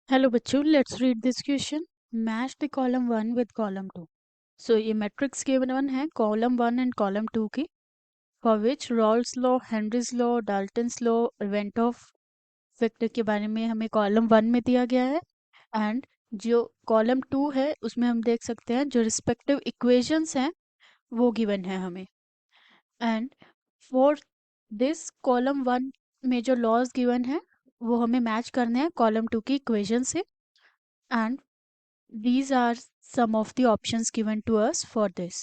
Hello बच्चों, let's read this question. Match the column 1 with column 2। सो ये matrix given है column 1 and column 2 की, for which Rawls law, Henry's law, Dalton's law, event of vector के बारे में हमें column 1 में दिया गया है। एंड जो कॉलम 2 है उसमें हम देख सकते हैं जो रिस्पेक्टिव इक्वेशंस हैं वो गिवन है हमें। एंड फॉर दिस कॉलम 1 में जो लॉज गिवन है वो हमें मैच करने हैं कॉलम 2 की इक्वेशन से। And these are some of the options given to us for this.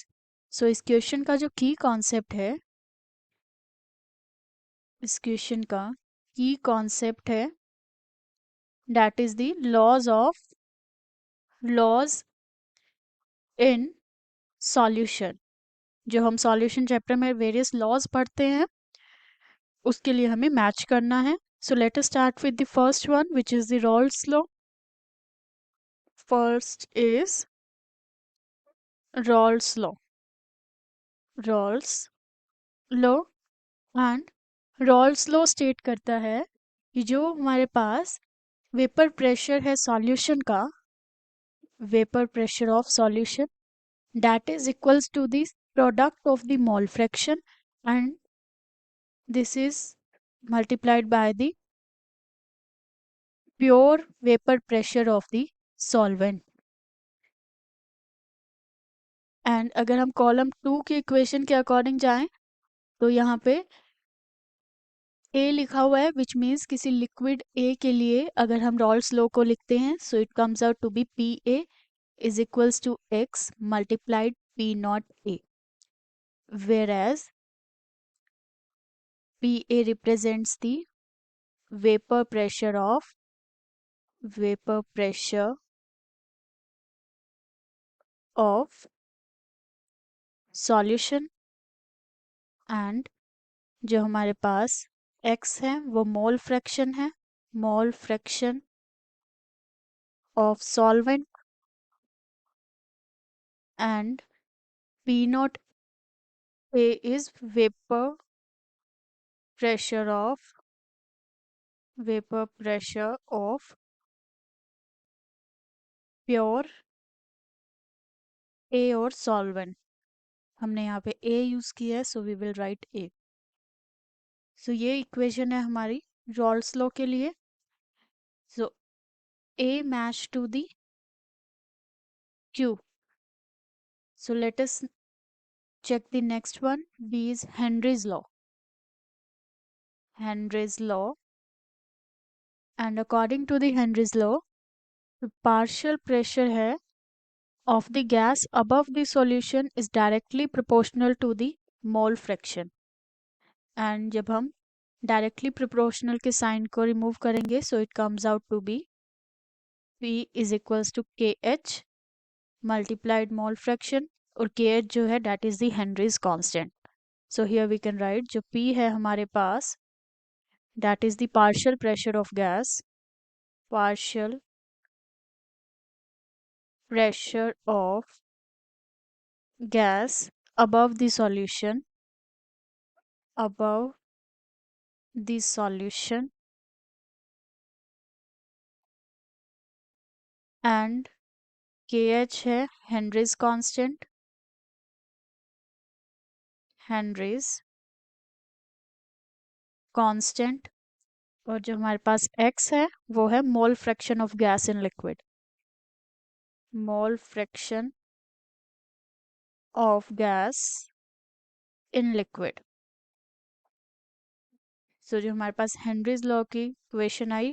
So इस क्वेश्चन का जो की कॉन्सेप्ट है, इस क्वेश्चन का की कॉन्सेप्ट है that is the laws in solution. जो हम सॉल्यूशन चैप्टर में वेरियस लॉज पढ़ते हैं उसके लिए हमें मैच करना है। So let us start with the first one which is the Raoult's law. First is Raoult's law. Raoult's law and Raoult's law state करता है कि जो हमारे पास वेपर प्रेशर है सॉल्यूशन का, vapour pressure of solution that is equals to the product of the mole fraction, and this is multiplied by the pure vapor pressure of the solvent. And अगर हम कॉलम 2 के equation के according जाएं तो यहाँ पे ए लिखा हुआ है विच मीन्स किसी लिक्विड ए के लिए अगर हम रॉल्स लॉ को लिखते हैं so it comes out to be P A is equals to x multiplied p naught a, whereas pa represents the vapor pressure of solution, and जो हमारे पास x है वो मोल फ्रैक्शन है, mole fraction of solvent, and p naught a is pressure of vapor pressure of pure A और solvent. हमने यहाँ पे A use किया है so we will write A। So ये इक्वेशन है हमारी रॉल्स लॉ के लिए। So A match to the Q। So let us check the next one. B is Henry's law. Henry's law. And according to the Henry's law, the partial pressure है of the gas above the solution is directly proportional to the mole fraction. And जब हम directly proportional के sign को remove करेंगे so it comes out to be P is equals to KH multiplied mole fraction, और KH जो है that is the Henry's constant. So here we can write जो P है हमारे पास that is the partial pressure of gas, partial pressure of gas above the solution, above the solution, and KH है Henry's constant, Henry's constant, और जो हमारे पास X है वो है mole fraction of gas in liquid, mole fraction of gas in liquid. So जो हमारे पास Henry's law की equation I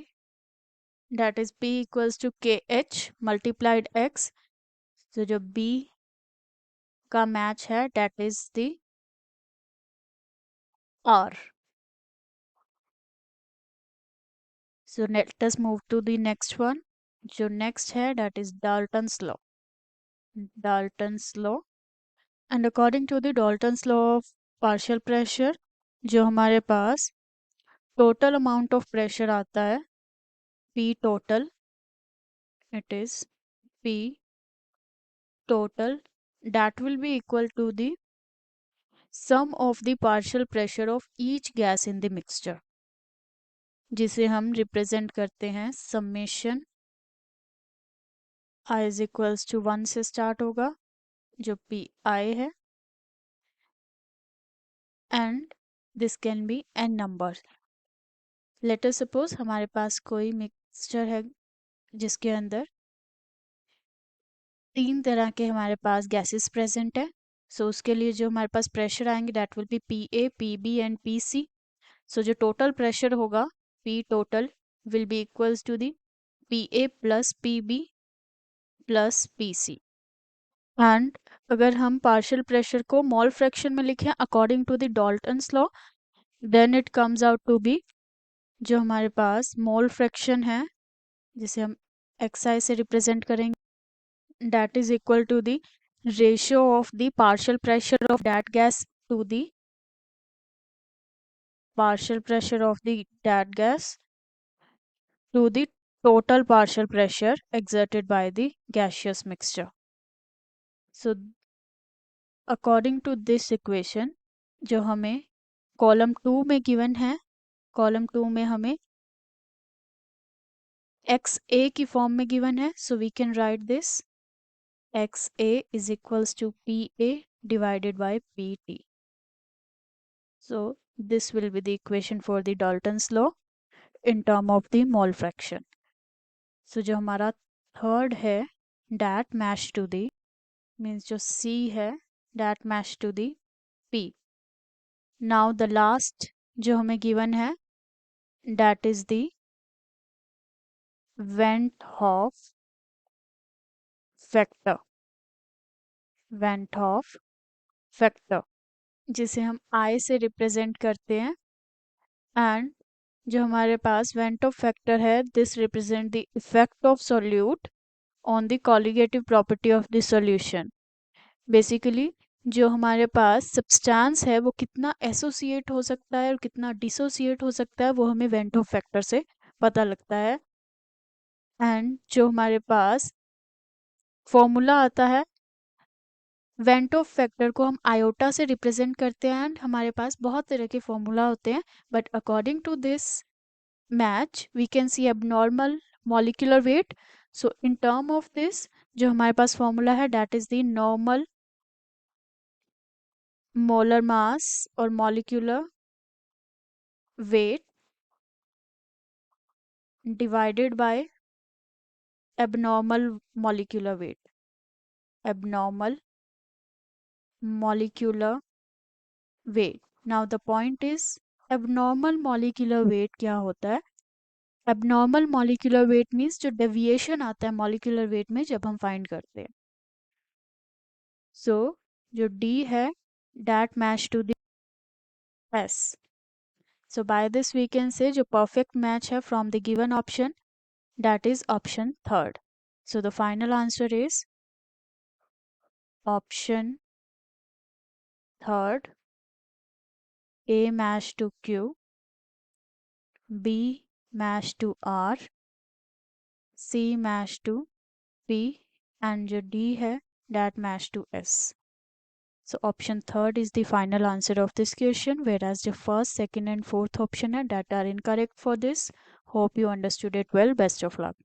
that is P equals to KH multiplied X. तो जो B का मैच है that is the R. So let us move to the next one. जो next है that is Dalton's law. Dalton's law. And according to the Dalton's law of partial pressure, जो हमारे पास total amount of pressure आता है P total, it is P total that will be equal to the sum of the partial pressure of each gas in the mixture, जिसे हम represent करते हैं summation I is equals to 1 से start होगा जो P I है and this can be N number. Let us suppose हमारे पास कोई मिक्सचर है जिसके अंदर 3 तरह के हमारे पास गैसेस प्रेजेंट है। सो उसके लिए जो हमारे पास प्रेशर आएंगे that will be P A P B and P C. So जो टोटल प्रेशर होगा P total will be equals to the P A plus P B plus P C. And अगर हम पार्शियल प्रेशर को mole fraction में लिखें according to the Dalton's law then it comes out to be जो हमारे पास मोल fraction है जिसे हम एक्सआई से रिप्रेजेंट करेंगे that is equal to the ratio of the partial pressure of that gas to the partial pressure of the that gas to the total partial pressure exerted by the gaseous mixture. So according to this equation जो हमें column 2 में given है, column 2 में हमें x ए की form में given है, so we can write this X A is equals to P A divided by P T. So this will be the equation for the Dalton's law in term of the mole fraction. So जो हमारा third है that match to the means जो C है that match to the P. Now the last जो हमें given है that is the Van Hoff factor. Van Hoff factor जिसे हम I से रिप्रेजेंट करते हैं एंड जो हमारे पास Van Hoff factor है this represent the effect of solute on the colligative property of the solution. Basically जो हमारे पास सब्सटेंस है वो कितना एसोसिएट हो सकता है और कितना डिसोसिएट हो सकता है वो हमें वेंट ऑफ फैक्टर से पता लगता है। एंड जो हमारे पास फॉर्मूला आता है वेंट ऑफ फैक्टर को हम आयोटा से रिप्रेजेंट करते हैं एंड हमारे पास बहुत तरह के फॉर्मूला होते हैं but according to this match we can see abnormal molecular weight. So in term of this जो हमारे पास फॉर्मूला है that is the normal molar mass और molecular weight divided by abnormal molecular weight, abnormal molecular weight. Now the point is abnormal molecular weight क्या होता है? abnormal molecular weight means जो deviation आता है molecular weight में जब हम find करते हैं। so जो D है that match to the S. so by this we can say जो perfect match है from the given option that is option third. So the final answer is option third, A match to Q, B match to R, C match to P and जो D है that match to S. So option third is the final answer of this question whereas the first, second and fourth option है that are incorrect for this. Hope you understood it well. Best of luck.